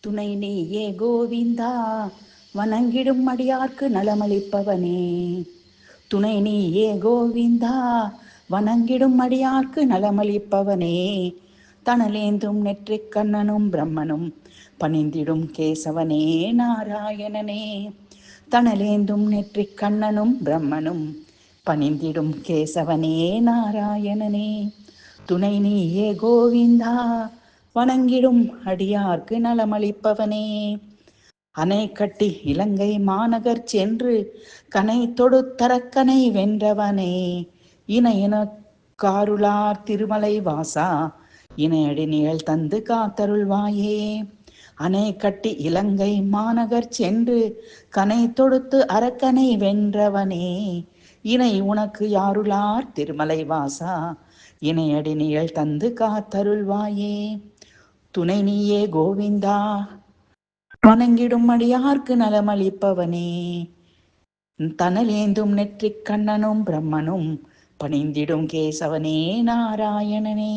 துணை நீயே கோவிந்தா, வணங்கிடும் அடியார்க்கு நலமளிப்பவனே. துணை நீயே கோவிந்தா, வணங்கிடும் அடியார்க்கு நலமளிப்பவனே. தனலேந்தும் நெற்றிக் கண்ணனும் பிரம்மனும் பணிந்திடும் கேசவனே நாராயணனே. தனலேந்தும் நெற்றிக் கண்ணனும் பிரம்மனும் பணிந்திடும் கேசவனே நாராயணனே. துணை நீயே கோவிந்தா, வணங்கிடும் அடியார்க்கு நலமளிப்பவனே. அணை கட்டி இலங்கை மாநகர் சென்று கனை தொடுத்தரக்கனை வென்றவனே. இணையென காருளார் திருமலை வாசா, இணையடி நிழல் தந்து காத்தருள்வாயே. அணை கட்டி இலங்கை மாநகர் சென்று கனை தொடுத்து அரக்கனை வென்றவனே. இணை உனக்கு யாருளார் திருமலை வாசா, இணையடி நிழல் தந்து காத்தருள்வாயே. துணை நீயே கோவிந்தா, வணங்கிடும் அடியார்க்கு நலமளிப்பவனே. தனலேந்தும் நெற்றிக் கண்ணனும் பிரம்மனும் பணிந்திடும் கேசவனே நாராயணனே.